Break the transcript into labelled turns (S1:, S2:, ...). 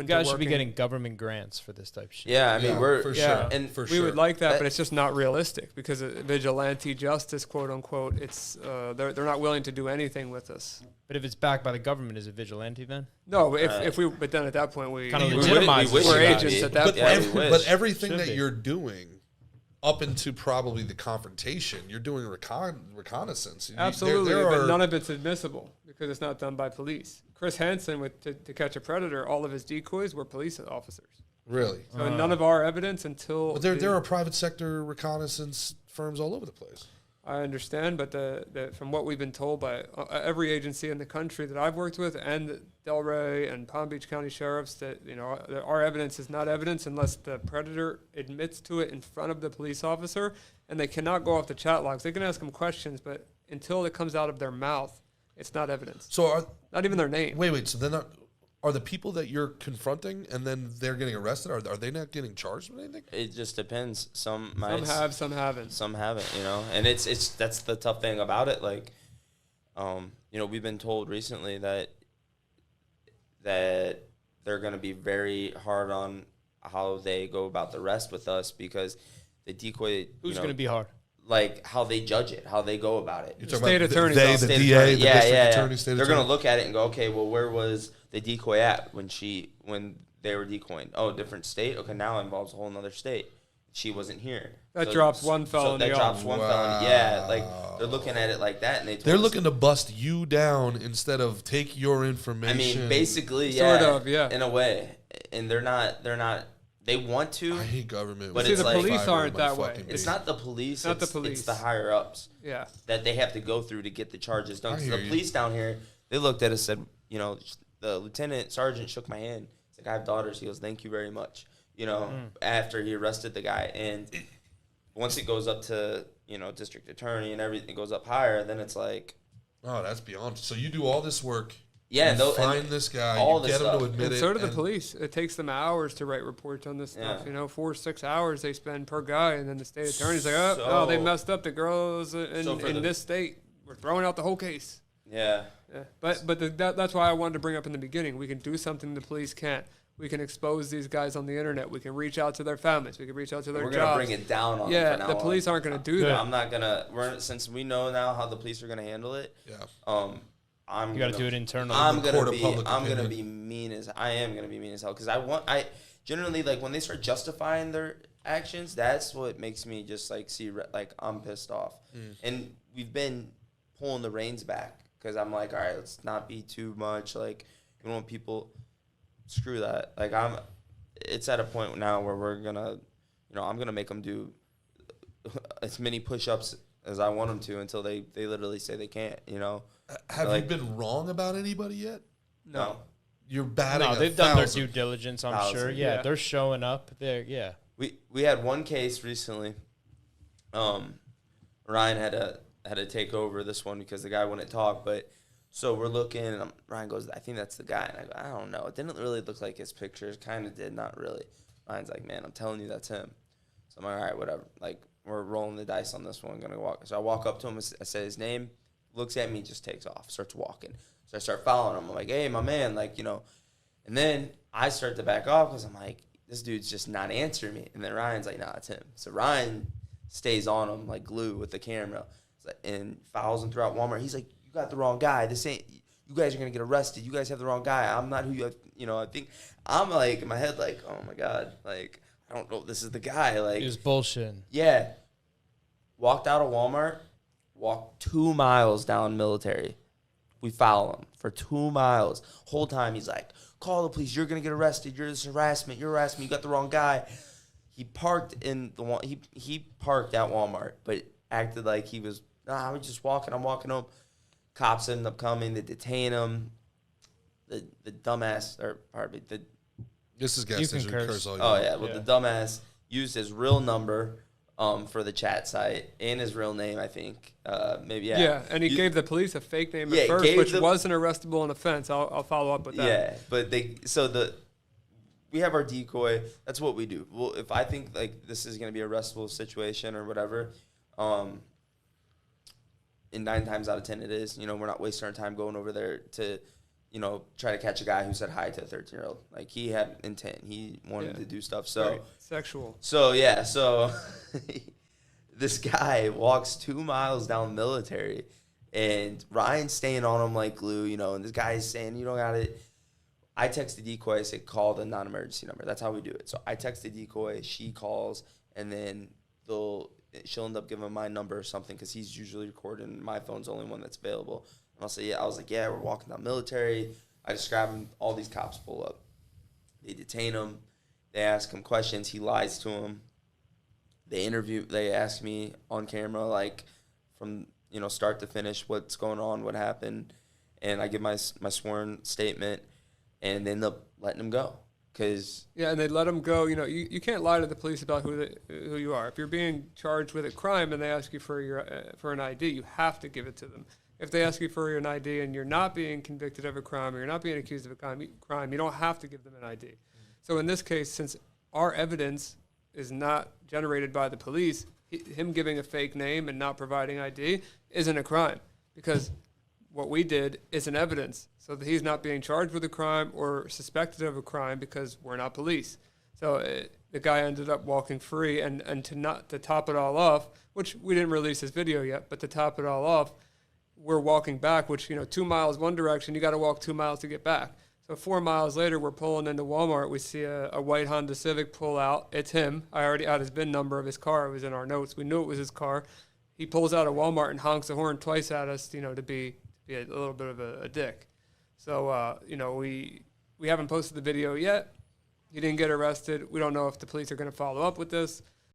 S1: You guys should be getting government grants for this type of shit.
S2: Yeah, I mean, we're
S3: for sure.
S2: And
S4: We would like that, but it's just not realistic because vigilante justice, quote unquote, it's they're not willing to do anything with us.
S1: But if it's backed by the government, is it vigilante then?
S4: No, but then at that point we
S1: Kind of
S2: legitimizes
S4: we're
S2: it.
S4: agents at that
S3: But,
S4: point.
S3: but everything
S1: Should
S3: that
S1: be.
S3: you're doing up into probably the confrontation, you're doing reconnaissance.
S4: Absolutely,
S3: There
S4: but
S3: are-
S4: none of it's admissible because it's not done by police. Chris Hansen, to catch a predator, all of his decoys were police officers.
S3: Really?
S4: So none of our evidence until...
S3: But there are private sector reconnaissance firms all over the place.
S4: I understand, but from what we've been told by every agency in the country that I've worked with, and Delray and Palm Beach County sheriffs, that our evidence is not evidence unless the predator admits to it in front of the police officer, and they cannot go off the chat logs. They can ask them questions, but until it comes out of their mouth, it's not evidence.
S3: So
S4: not even their name.
S3: Wait. So then are the people that you're confronting and then they're getting arrested? Are they not getting charged with anything?
S2: it just depends. Some
S4: Have, some haven't.
S2: Some haven't, and it's that's the tough thing about it. Like, we've been told recently that they're going to be very hard on how they go about the rest with us because the decoy.
S1: Who's going to be hard?
S2: Like how they judge it, how they go about it.
S3: You're talking
S4: State
S3: about
S4: attorney's
S3: the
S4: office.
S3: DA,
S2: State
S3: the
S2: attorney.
S3: district attorney, state
S2: They're
S3: attorney.
S2: going to look at it and go, okay, well, where was the decoy at when they were decoying? Oh, different state? Okay, now it involves a whole other state. She wasn't here.
S4: That drops one felony
S2: That drops
S4: off.
S2: one felony. Yeah, like they're looking at it like that, and
S3: They're looking to bust you down instead of take your information.
S2: I mean, basically, yeah,
S4: Sort of, yeah.
S2: in a way. And they're not. They want to.
S3: I hate government.
S2: But
S4: See,
S2: it's
S4: the
S2: like
S4: police aren't that way.
S3: fucking
S2: It's
S3: beat.
S2: not the police.
S4: Not the
S2: It's
S4: police.
S2: the higher ups
S4: Yeah.
S2: that they have to go through to get the charges done.
S3: I
S2: 'Cause
S3: hear
S2: the
S3: you.
S2: police down here, they looked at us, said, the lieutenant sergeant shook my hand. He's like, I have daughters. He goes, thank you very much. After he arrested the guy, and once it goes up to district attorney and everything goes up higher, then it's like,
S3: Oh, that's beyond. So you do all this work.
S2: yeah,
S3: you find this guy,
S2: all
S3: you
S2: this
S3: get him
S2: stuff.
S3: to admit
S4: And
S3: it.
S4: so do the police. It takes them hours to write reports on this stuff.
S2: Yeah.
S4: 4 or 6 hours they spend per guy, and then the state attorney's like, oh, they messed up. The girls in this state. We're throwing out the whole case.
S2: Yeah.
S4: Yeah. But that's why I wanted to bring up in the beginning. We can do something the police can't. We can expose these guys on the internet. We can reach out to their families. We can reach out to their
S2: We're
S4: jobs.
S2: gonna bring it down on
S4: Yeah,
S2: them from
S4: the
S2: now
S4: police
S2: on.
S4: aren't going to do that.
S2: I'm not gonna. Since we know now how the police are gonna handle it.
S3: Yeah.
S1: You got to do it internally.
S2: I'm
S3: Court
S2: gonna
S3: of
S2: be.
S3: public
S2: I'm gonna
S3: opinion.
S2: be mean as I am gonna be mean as hell because I generally like when they start justifying their actions. That's what makes me just like I'm pissed off, and we've been pulling the reins back because I'm like, all right, let's not be too much. Like, you don't want people. Screw that. Like it's at a point now where we're gonna, I'm gonna make them do as many push-ups as I want them to until they literally say they can't.
S3: Have
S2: Like-
S3: you been wrong about anybody yet?
S2: No.
S3: You're batting.
S1: No, they've done their
S3: 1,000.
S1: due diligence, I'm
S2: Thousand.
S1: sure. Yeah,
S4: Yeah.
S1: they're showing up.
S2: We had one case recently. Ryan had to take over this one because the guy wouldn't talk. But so we're looking, and Ryan goes, "I think that's the guy." And I go, "I don't know. It didn't really look like his pictures. Kind of did, not really." Ryan's like, "Man, I'm telling you, that's him." So I'm like, "All right, whatever." Like we're rolling the dice on this one. Gonna walk. So I walk up to him. I say his name. Looks at me, just takes off. Starts walking. So I start following him. I'm like, "Hey, my man," And then I start to back off because I'm like, this dude's just not answering me. And then Ryan's like, nah, it's him. So Ryan stays on him like glue with the camera and follows him throughout Walmart. He's like, you got the wrong guy. This ain't, you guys are going to get arrested. You guys have the wrong guy. I'm not who I think. I'm like, in my head, like, oh my God. Like, I don't know if this is the guy. Like,
S1: It was bullshit.
S2: yeah. Walked out of Walmart, walked 2 miles down Military. We follow him for 2 miles. Whole time he's like, call the police. You're going to get arrested. You're this harassment. You're harassing me. You got the wrong guy. He parked in the he parked at Walmart, but acted like he was, I was just walking. I'm walking home. Cops ended up coming. They detain him. The dumbass, or pardon me,
S3: This is gas
S1: You can
S3: station.
S1: curse.
S3: Curse all you
S2: oh
S3: want.
S2: yeah, well the dumbass used his real number for the chat site and his real name, I think. Maybe
S4: Yeah, and he gave the police a fake name
S2: Yeah,
S4: at first,
S2: gave
S4: which
S2: them-
S4: was an arrestable offense. I'll follow up with that.
S2: Yeah, but we have our decoy. That's what we do. Well, if I think like this is gonna be a arrestable situation or whatever, and 9 times out of 10 it is. We're not wasting our time going over there to try to catch a guy who said hi to a 13-year-old. Like, he had intent. He wanted to do stuff. So
S4: right. Sexual.
S2: So yeah, so this guy walks 2 miles down Military, and Ryan's staying on him like glue, and this guy's saying, you don't got it. I text the decoy, I say, call the non-emergency number. That's how we do it. So I text the decoy, she calls, and then she'll end up giving him my number or something, because he's usually recording. My phone's the only one that's available. And I'll say, yeah. I was like, yeah, we're walking down Military. I describe him. All these cops pull up. They detain him. They ask him questions. He lies to them. They ask me on camera, like, from, start to finish, what's going on, what happened. And I give my sworn statement, and they end up letting him go.
S4: And they let him go. You can't lie to the police about who you are. If you're being charged with a crime and they ask you for an ID, you have to give it to them. If they ask you for an ID and you're not being convicted of a crime or you're not being accused of a crime, you don't have to give them an ID. So in this case, since our evidence is not generated by the police, him giving a fake name and not providing ID isn't a crime, because what we did isn't evidence. So that he's not being charged with a crime or suspected of a crime because we're not police. So the guy ended up walking free, and to top it all off, which we didn't release this video yet, but to top it all off, we're walking back, which, 2 miles one direction, you got to walk 2 miles to get back. So 4 miles later, we're pulling into Walmart. We see a white Honda Civic pull out. It's him. I already had his VIN number of his car. It was in our notes. We knew it was his car. He pulls out of Walmart and honks the horn twice at us, to be a little bit of a dick. So, we haven't posted the video yet. He didn't get arrested. We don't know if the police are going to follow up with this.